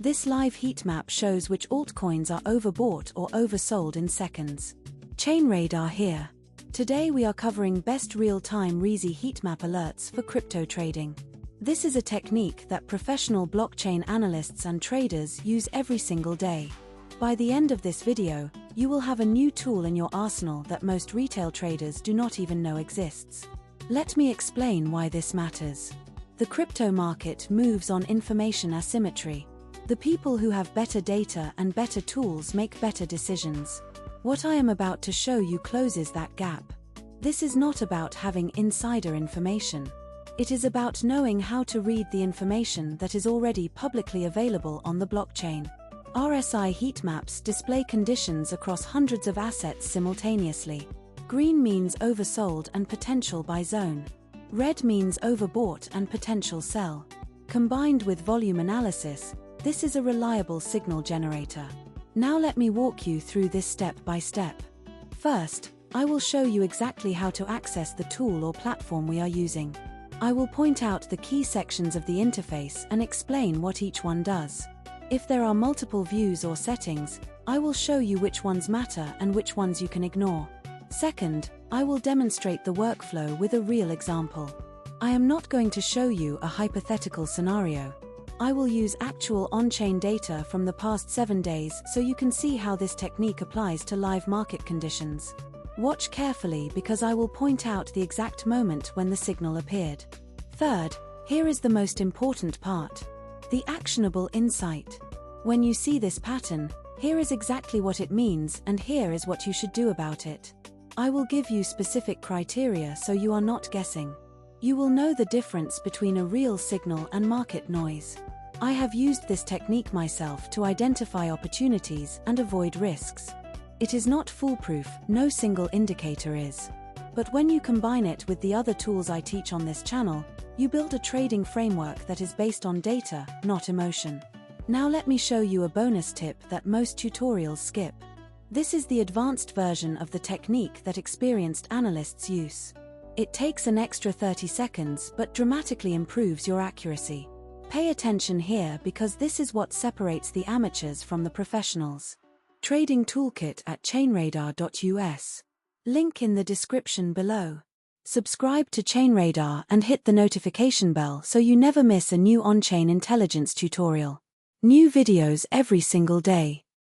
This live heat map shows which altcoins are overbought or oversold in seconds. ChainRadar here. Today we are covering best real-time RSI Heatmap alerts for crypto trading. This is a technique that professional blockchain analysts and traders use every single day. By the end of this video, you will have a new tool in your arsenal that most retail traders do not even know exists. Let me explain why this matters. The crypto market moves on information asymmetry. The people who have better data and better tools make better decisions. What I am about to show you closes that gap. This is not about having insider information. It is about knowing how to read the information that is already publicly available on the blockchain. RSI Heatmaps display conditions across hundreds of assets simultaneously. Green means oversold and potential buy zone. Red means overbought and potential sell. Combined with volume analysis, this is a reliable signal generator. Now let me walk you through this step by step. First, I will show you exactly how to access the tool or platform we are using. I will point out the key sections of the interface and explain what each one does. If there are multiple views or settings, I will show you which ones matter and which ones you can ignore. Second, I will demonstrate the workflow with a real example. I am not going to show you a hypothetical scenario. I will use actual on-chain data from the past 7 days so you can see how this technique applies to live market conditions. Watch carefully because I will point out the exact moment when the signal appeared. Third, here is the most important part. The actionable insight. When you see this pattern, here is exactly what it means and here is what you should do about it. I will give you specific criteria so you are not guessing. You will know the difference between a real signal and market noise. I have used this technique myself to identify opportunities and avoid risks. It is not foolproof, no single indicator is. But when you combine it with the other tools I teach on this channel, you build a trading framework that is based on data, not emotion. Now let me show you a bonus tip that most tutorials skip. This is the advanced version of the technique that experienced analysts use. It takes an extra 30 seconds but dramatically improves your accuracy. Pay attention here because this is what separates the amateurs from the professionals. Trading Toolkit at ChainRadar.us. Link in the description below. Subscribe to ChainRadar and hit the notification bell so you never miss a new on-chain intelligence tutorial. New videos every single day.